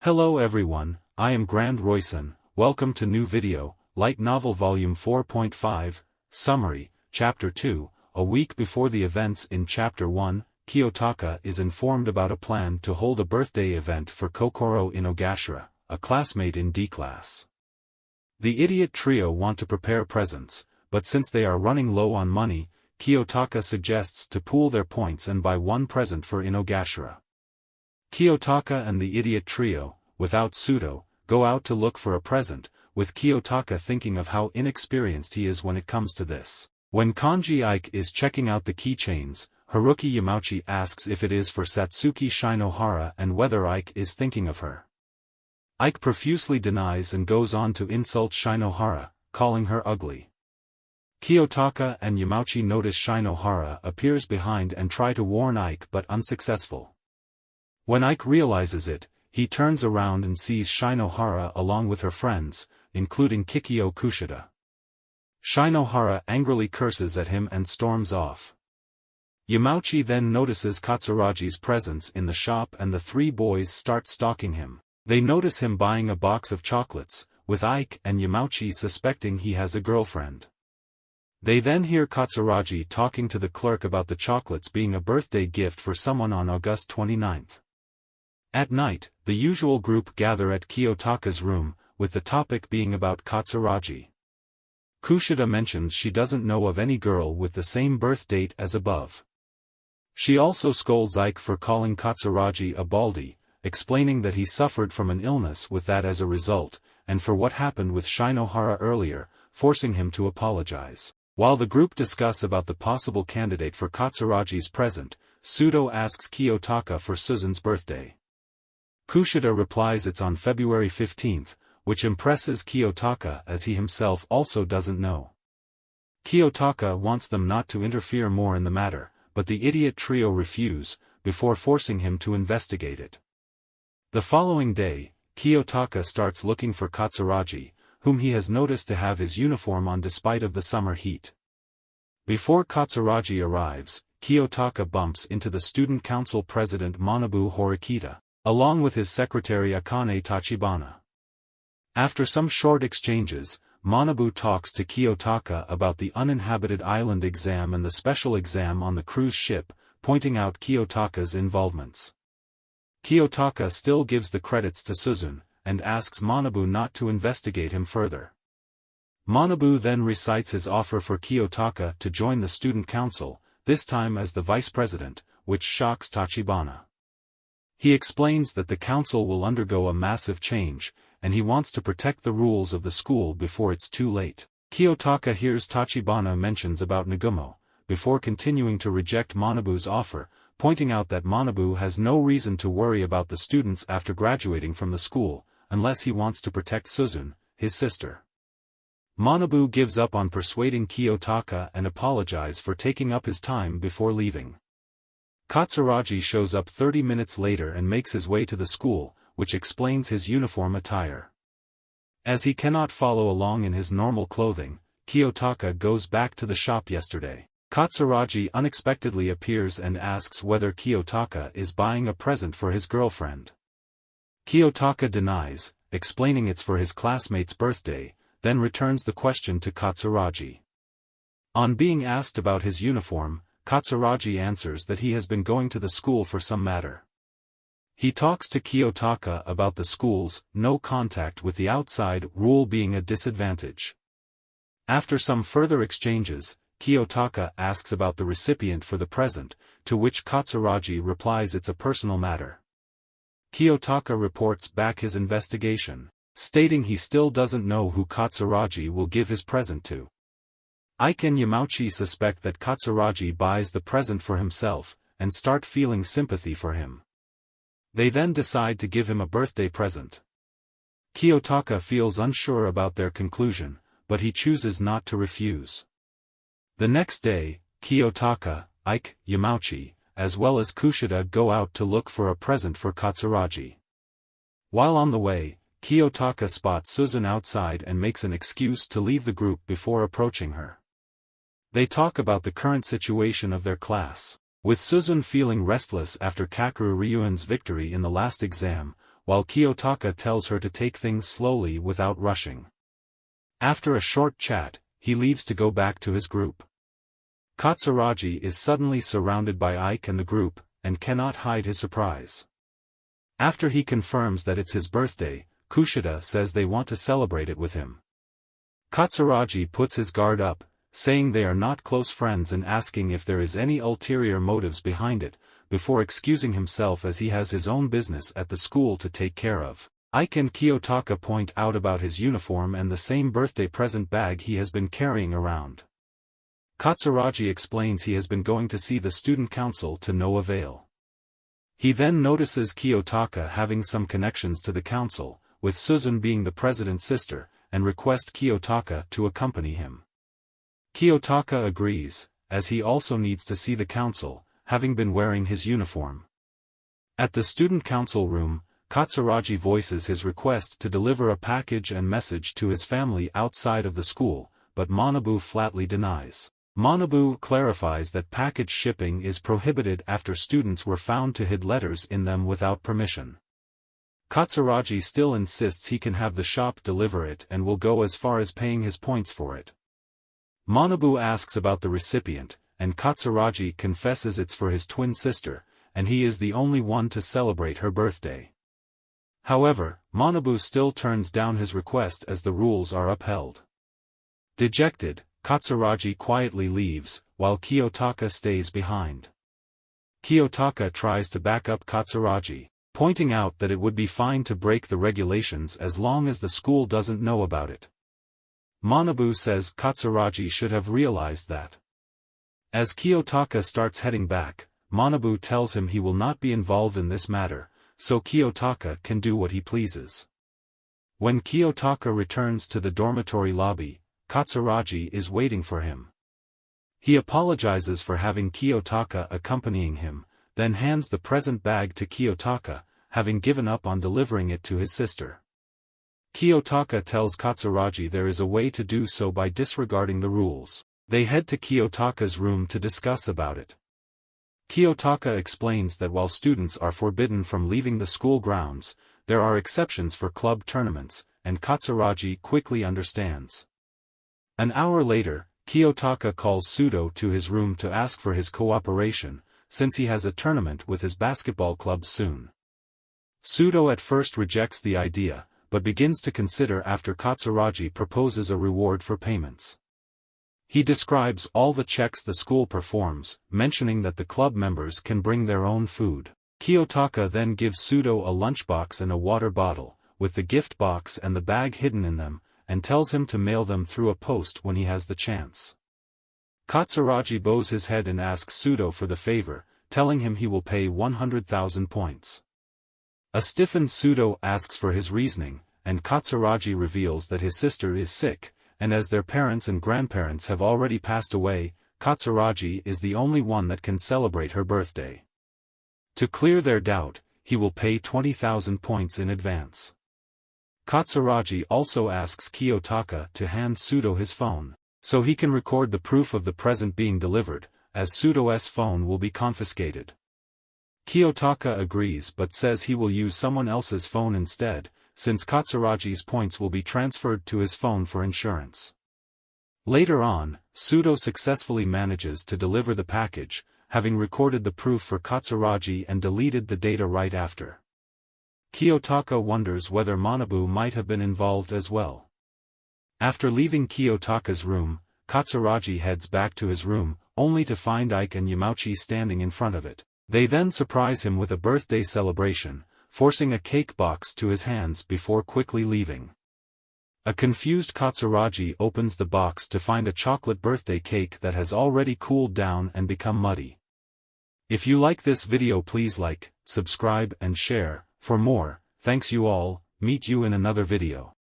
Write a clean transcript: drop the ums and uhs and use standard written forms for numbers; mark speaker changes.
Speaker 1: Hello everyone, I am Grand Royson. Welcome to new video, Light Novel Volume 4.5, Summary, Chapter 2. A week before the events in Chapter 1, Kiyotaka is informed about a plan to hold a birthday event for Kokoro Inogashira, a classmate in D class. The idiot trio want to prepare presents, but since they are running low on money, Kiyotaka suggests to pool their points and buy one present for Inogashira. Kiyotaka and the idiot trio, without Sudo, go out to look for a present, with Kiyotaka thinking of how inexperienced he is when it comes to this. When Kanji Ike is checking out the keychains, Haruki Yamauchi asks if it is for Satsuki Shinohara and whether Ike is thinking of her. Ike profusely denies and goes on to insult Shinohara, calling her ugly. Kiyotaka and Yamauchi notice Shinohara appears behind and try to warn Ike but unsuccessful. When Ike realizes it, he turns around and sees Shinohara along with her friends, including Kikyo Kushida. Shinohara angrily curses at him and storms off. Yamauchi then notices Katsuragi's presence in the shop and the three boys start stalking him. They notice him buying a box of chocolates, with Ike and Yamauchi suspecting he has a girlfriend. They then hear Katsuragi talking to the clerk about the chocolates being a birthday gift for someone on August 29th. At night, the usual group gather at Kiyotaka's room, with the topic being about Katsuragi. Kushida mentions she doesn't know of any girl with the same birth date as above. She also scolds Ike for calling Katsuragi a baldy, explaining that he suffered from an illness with that as a result, and for what happened with Shinohara earlier, forcing him to apologize. While the group discuss about the possible candidate for Katsuragi's present, Sudo asks Kiyotaka for Suzun's birthday. Kushida replies it's on February 15th, which impresses Kiyotaka as he himself also doesn't know. Kiyotaka wants them not to interfere more in the matter, but the idiot trio refuse, before forcing him to investigate it. The following day, Kiyotaka starts looking for Katsuragi, whom he has noticed to have his uniform on despite of the summer heat. Before Katsuragi arrives, Kiyotaka bumps into the student council president Manabu Horikita, along with his secretary Akane Tachibana. After some short exchanges, Manabu talks to Kiyotaka about the uninhabited island exam and the special exam on the cruise ship, pointing out Kiyotaka's involvements. Kiyotaka still gives the credits to Suzun, and asks Manabu not to investigate him further. Manabu then recites his offer for Kiyotaka to join the student council, this time as the vice president, which shocks Tachibana. He explains that the council will undergo a massive change, and he wants to protect the rules of the school before it's too late. Kiyotaka hears Tachibana mentions about Nagumo, before continuing to reject Manabu's offer, pointing out that Manabu has no reason to worry about the students after graduating from the school, unless he wants to protect Suzun, his sister. Manabu gives up on persuading Kiyotaka and apologizes for taking up his time before leaving. Katsuragi shows up 30 minutes later and makes his way to the school, which explains his uniform attire. As he cannot follow along in his normal clothing, Kiyotaka goes back to the shop yesterday. Katsuragi unexpectedly appears and asks whether Kiyotaka is buying a present for his girlfriend. Kiyotaka denies, explaining it's for his classmate's birthday, then returns the question to Katsuragi. On being asked about his uniform, Katsuragi answers that he has been going to the school for some matter. He talks to Kiyotaka about the school's no contact with the outside rule being a disadvantage. After some further exchanges, Kiyotaka asks about the recipient for the present, to which Katsuragi replies it's a personal matter. Kiyotaka reports back his investigation, stating he still doesn't know who Katsuragi will give his present to. Ike and Yamauchi suspect that Katsuragi buys the present for himself, and start feeling sympathy for him. They then decide to give him a birthday present. Kiyotaka feels unsure about their conclusion, but he chooses not to refuse. The next day, Kiyotaka, Ike, Yamauchi, as well as Kushida go out to look for a present for Katsuragi. While on the way, Kiyotaka spots Suzun outside and makes an excuse to leave the group before approaching her. They talk about the current situation of their class, with Suzun feeling restless after Kakeru Ryuan's victory in the last exam, while Kiyotaka tells her to take things slowly without rushing. After a short chat, he leaves to go back to his group. Katsuragi is suddenly surrounded by Ike and the group, and cannot hide his surprise. After he confirms that it's his birthday, Kushida says they want to celebrate it with him. Katsuragi puts his guard up, saying they are not close friends and asking if there is any ulterior motives behind it, before excusing himself as he has his own business at the school to take care of. Ike and Kiyotaka point out about his uniform and the same birthday present bag he has been carrying around. Katsuragi explains he has been going to see the student council to no avail. He then notices Kiyotaka having some connections to the council, with Suzun being the president's sister, and requests Kiyotaka to accompany him. Kiyotaka agrees, as he also needs to see the council, having been wearing his uniform. At the student council room, Katsuragi voices his request to deliver a package and message to his family outside of the school, but Manabu flatly denies. Manabu clarifies that package shipping is prohibited after students were found to hide letters in them without permission. Katsuragi still insists he can have the shop deliver it and will go as far as paying his points for it. Manabu asks about the recipient, and Katsuragi confesses it's for his twin sister, and he is the only one to celebrate her birthday. However, Manabu still turns down his request as the rules are upheld. Dejected, Katsuragi quietly leaves, while Kiyotaka stays behind. Kiyotaka tries to back up Katsuragi, pointing out that it would be fine to break the regulations as long as the school doesn't know about it. Manabu says Katsuragi should have realized that. As Kiyotaka starts heading back, Manabu tells him he will not be involved in this matter, so Kiyotaka can do what he pleases. When Kiyotaka returns to the dormitory lobby, Katsuragi is waiting for him. He apologizes for having Kiyotaka accompanying him, then hands the present bag to Kiyotaka, having given up on delivering it to his sister. Kiyotaka tells Katsuragi there is a way to do so by disregarding the rules. They head to Kiyotaka's room to discuss about it. Kiyotaka explains that while students are forbidden from leaving the school grounds, there are exceptions for club tournaments, and Katsuragi quickly understands. An hour later, Kiyotaka calls Sudo to his room to ask for his cooperation, since he has a tournament with his basketball club soon. Sudo at first rejects the idea, but begins to consider after Katsuragi proposes a reward for payments. He describes all the checks the school performs, mentioning that the club members can bring their own food. Kiyotaka then gives Sudo a lunchbox and a water bottle, with the gift box and the bag hidden in them, and tells him to mail them through a post when he has the chance. Katsuragi bows his head and asks Sudo for the favor, telling him he will pay 100,000 points. A stiffened Sudo asks for his reasoning, and Katsuragi reveals that his sister is sick, and as their parents and grandparents have already passed away, Katsuragi is the only one that can celebrate her birthday. To clear their doubt, he will pay 20,000 points in advance. Katsuragi also asks Kiyotaka to hand Sudo his phone, so he can record the proof of the present being delivered, as Sudo's phone will be confiscated. Kiyotaka agrees but says he will use someone else's phone instead, since Katsuragi's points will be transferred to his phone for insurance. Later on, Sudo successfully manages to deliver the package, having recorded the proof for Katsuragi and deleted the data right after. Kiyotaka wonders whether Manabu might have been involved as well. After leaving Kiyotaka's room, Katsuragi heads back to his room, only to find Ike and Yamauchi standing in front of it. They then surprise him with a birthday celebration, forcing a cake box to his hands before quickly leaving. A confused Katsuragi opens the box to find a chocolate birthday cake that has already cooled down and become muddy. If you like this video, please like, subscribe and share. For more, thanks you all, meet you in another video.